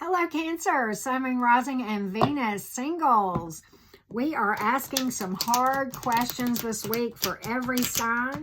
Hello, Cancer, Sun, Moon, Rising, and Venus singles. We are asking some hard questions this week for every sign.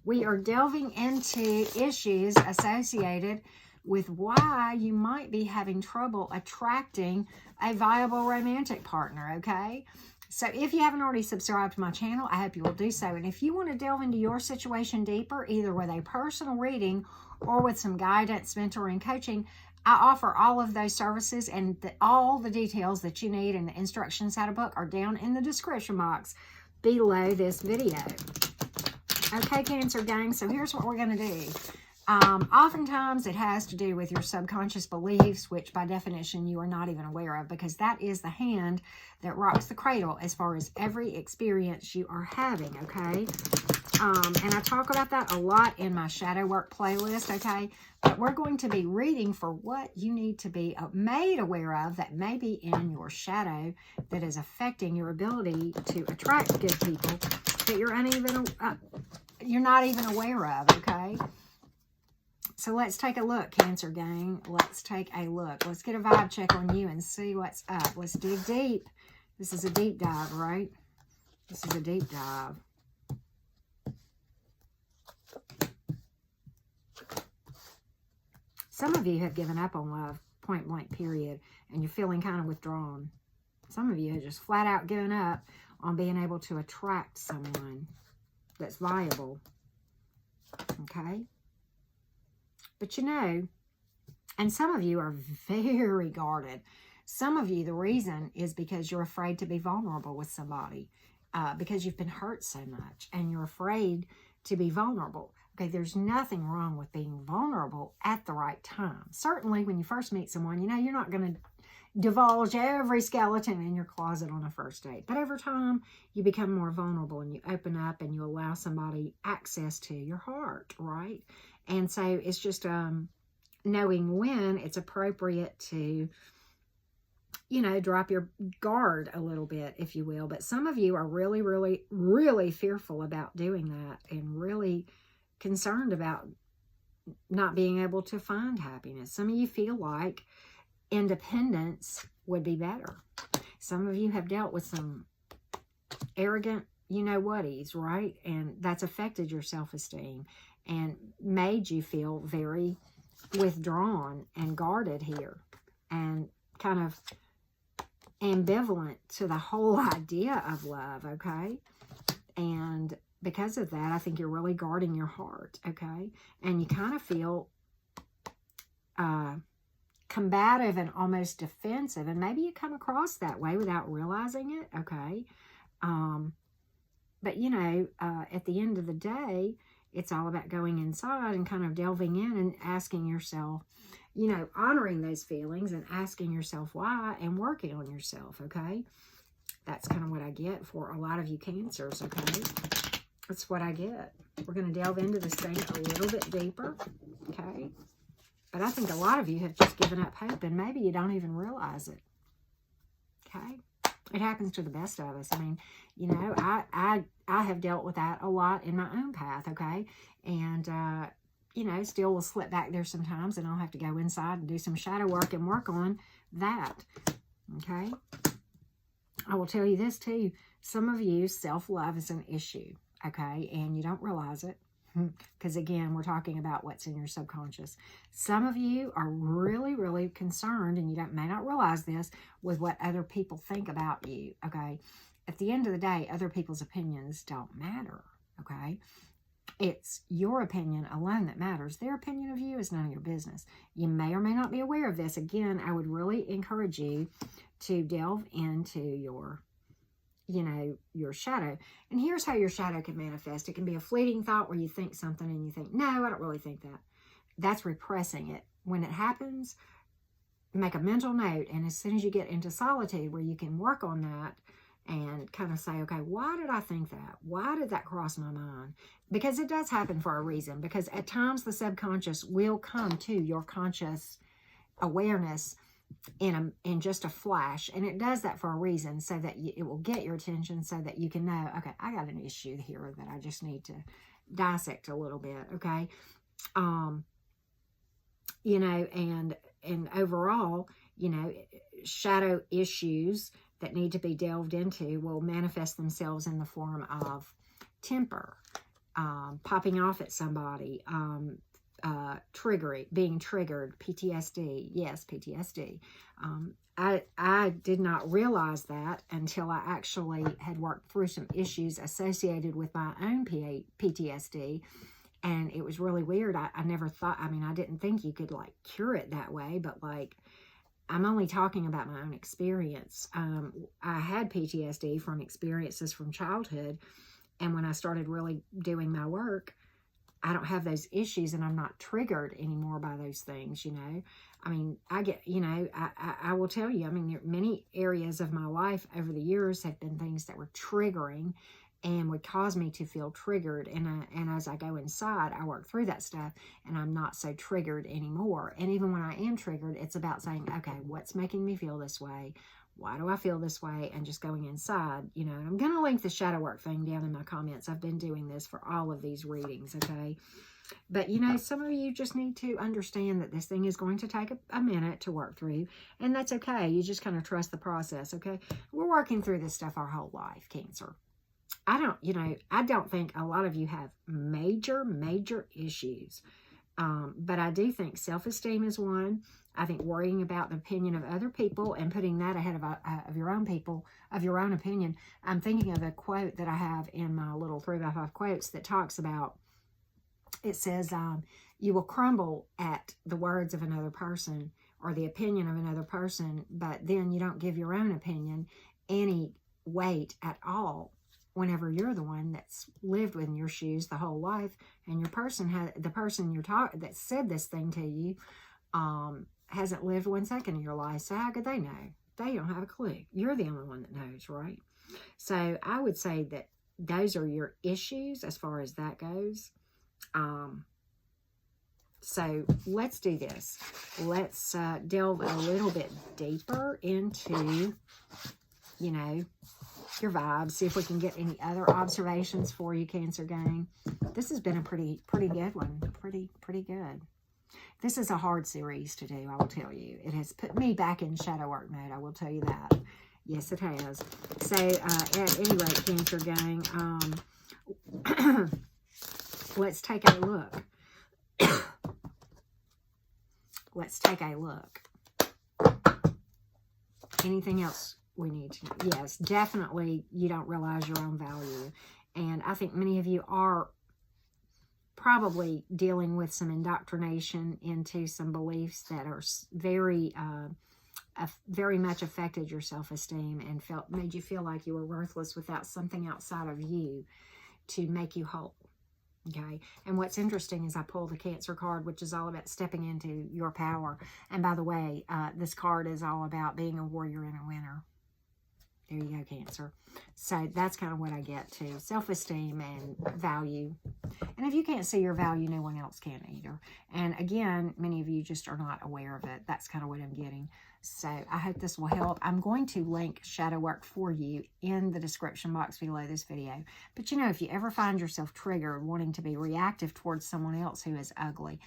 We are delving into issues associated with why you might be having trouble attracting a viable romantic partner, okay? So if you haven't already subscribed to my channel, I hope you will do so. And if you want to delve into your situation deeper, either with a personal reading or with some guidance, mentoring, coaching, I offer all of those services, and all the details that you need and the instructions how to book are down in the description box below this video. Okay, Cancer gang, so here's what we're going to do. Oftentimes it has to do with your subconscious beliefs, which by definition you are not even aware of, because that is the hand that rocks the cradle as far as every experience you are having, okay? And I talk about that a lot in my shadow work playlist, okay? But we're going to be reading for what you need to be made aware of that may be in your shadow that is affecting your ability to attract good people that you're not even aware of, okay? So let's take a look, Cancer gang. Let's take a look. Let's get a vibe check on you and see what's up. Let's dig deep. This is a deep dive, right? This is a deep dive. Some of you have given up on love, point blank, period, and you're feeling kind of withdrawn. Some of you have just flat out given up on being able to attract someone that's viable, okay? But you know, and some of you are very guarded. Some of you, the reason is because you're afraid to be vulnerable with somebody, because you've been hurt so much and you're afraid to be vulnerable. Okay, there's nothing wrong with being vulnerable at the right time. Certainly when you first meet someone, you know, you're not going to divulge every skeleton in your closet on a first date. But over time, you become more vulnerable and you open up and you allow somebody access to your heart, right? And so it's just knowing when it's appropriate to, you know, drop your guard a little bit, if you will. But some of you are really, really, really fearful about doing that and really concerned about not being able to find happiness. Some of you feel like independence would be better. Some of you have dealt with some arrogant you-know-whaties, right? And that's affected your self-esteem and made you feel very withdrawn and guarded here and kind of ambivalent to the whole idea of love, okay? And because of that, I think you're really guarding your heart, okay? And you kind of feel combative and almost defensive, and maybe you come across that way without realizing it, okay? But, you know, at the end of the day, it's all about going inside and kind of delving in and asking yourself, you know, honoring those feelings and asking yourself why and working on yourself, okay? That's kind of what I get for a lot of you Cancers, okay? That's what I get. We're going to delve into this thing a little bit deeper, okay? But I think a lot of you have just given up hope, and maybe you don't even realize it, okay? It happens to the best of us. I mean, you know, I have dealt with that a lot in my own path, okay? And, you know, still will slip back there sometimes, and I'll have to go inside and do some shadow work and work on that, okay? I will tell you this, too. Some of you, self-love is an issue, okay? And you don't realize it. Because again, we're talking about what's in your subconscious. Some of you are really, really concerned, and you may not realize this, with what other people think about you, okay? At the end of the day, other people's opinions don't matter, okay? It's your opinion alone that matters. Their opinion of you is none of your business. You may or may not be aware of this. Again, I would really encourage you to delve into your, you know, your shadow. And here's how your shadow can manifest. It can be a fleeting thought where you think something and you think, no, I don't really think that. That's repressing it. When it happens, make a mental note. And as soon as you get into solitude where you can work on that and kind of say, okay, why did I think that? Why did that cross my mind? Because it does happen for a reason. Because at times the subconscious will come to your conscious awareness in just a flash, and it does that for a reason, so that it will get your attention, so that you can know, okay, I got an issue here that I just need to dissect a little bit, okay? You know, and and overall, you know, shadow issues that need to be delved into will manifest themselves in the form of temper, popping off at somebody, being triggered, PTSD. Yes, PTSD. I did not realize that until I actually had worked through some issues associated with my own PTSD. And it was really weird. I never thought, I mean, I didn't think you could like cure it that way, but like, I'm only talking about my own experience. I had PTSD from experiences from childhood. And when I started really doing my work, I don't have those issues and I'm not triggered anymore by those things, you know. I mean, I get, you know, I will tell you, I mean, many areas of my life over the years have been things that were triggering and would cause me to feel triggered. And as I go inside, I work through that stuff and I'm not so triggered anymore. And even when I am triggered, it's about saying, okay, what's making me feel this way? Why do I feel this way? And just going inside, you know. And I'm going to link the shadow work thing down in my comments. I've been doing this for all of these readings, okay? But, you know, some of you just need to understand that this thing is going to take a minute to work through. And that's okay. You just kind of trust the process, okay? We're working through this stuff our whole life, Cancer. I don't think a lot of you have major issues. But I do think self-esteem is one. I think worrying about the opinion of other people and putting that ahead of your own people, of your own opinion. I'm thinking of a quote that I have in my little 3x5 quotes that talks about, it says, you will crumble at the words of another person or the opinion of another person, but then you don't give your own opinion any weight at all whenever you're the one that's lived within your shoes the whole life, and the person that said this thing to you hasn't lived 1 second of your life. So how could they know? They don't have a clue. You're the only one that knows, right? So I would say that those are your issues as far as that goes. So let's do this. Let's delve a little bit deeper into, you know, your vibes. See if we can get any other observations for you, Cancer gang. This has been a pretty good one. Pretty good. This is a hard series to do, I will tell you. It has put me back in shadow work mode, I will tell you that. Yes, it has. So, at any rate, Cancer gang, let's take a look. Let's take a look. Anything else we need to know? Yes, definitely you don't realize your own value. And I think many of you are probably dealing with some indoctrination into some beliefs that are very much affected your self-esteem and made you feel like you were worthless without something outside of you to make you whole. Okay, and what's interesting is I pulled the Cancer card, which is all about stepping into your power. And by the way, this card is all about being a warrior and a winner. There you go, Cancer. So that's kind of what I get to. Self-esteem and value. And if you can't see your value, no one else can either. And again, many of you just are not aware of it. That's kind of what I'm getting. So I hope this will help. I'm going to link shadow work for you in the description box below this video. But you know, if you ever find yourself triggered, wanting to be reactive towards someone else who is ugly,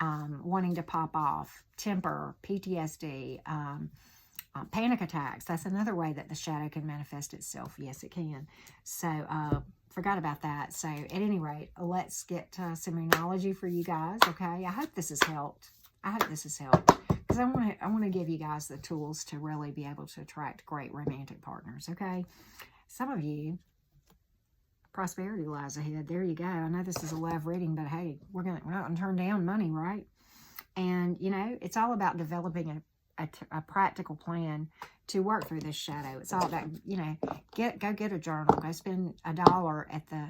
wanting to pop off, temper, PTSD, panic attacks, that's another way that the shadow can manifest itself. Yes, it can. So, forgot about that. So, at any rate, let's get some numerology for you guys, okay? I hope this has helped. Because I want to give you guys the tools to really be able to attract great romantic partners, okay? Some of you, prosperity lies ahead. There you go. I know this is a love reading, but hey, we're not going to turn down money, right? And, you know, it's all about developing a practical plan to work through this shadow. It's all about, you know, go get a journal. Go spend $1 at the,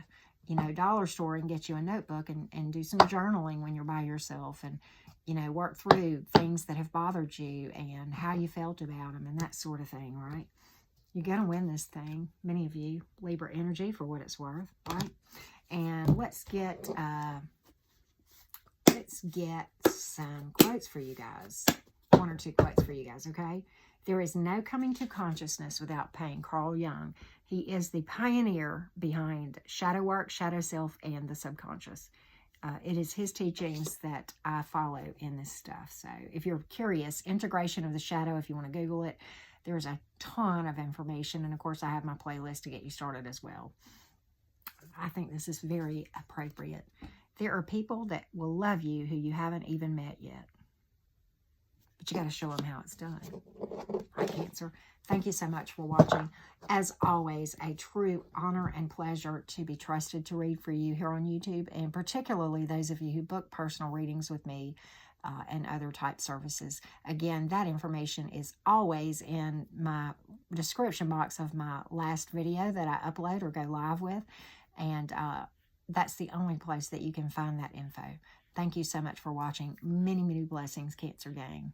you know, dollar store and get you a notebook and do some journaling when you're by yourself and, you know, work through things that have bothered you and how you felt about them and that sort of thing, right? You're going to win this thing. Many of you, Libra energy for what it's worth, right? And let's get some quotes for you guys. 1 or 2 quotes for you guys, okay? There is no coming to consciousness without pain. Carl Jung. He is the pioneer behind shadow work, shadow self, and the subconscious. it is his teachings that I follow in this stuff. So if you're curious, Integration of the Shadow, if you want to Google it, there's a ton of information. And of course, I have my playlist to get you started as well. I think this is very appropriate. There are people that will love you who you haven't even met yet. But you got to show them how it's done. Right, Cancer? Thank you so much for watching. As always, a true honor and pleasure to be trusted to read for you here on YouTube, and particularly those of you who book personal readings with me and other type services. Again, that information is always in my description box of my last video that I upload or go live with, and that's the only place that you can find that info. Thank you so much for watching. Many, many blessings, Cancer Gang.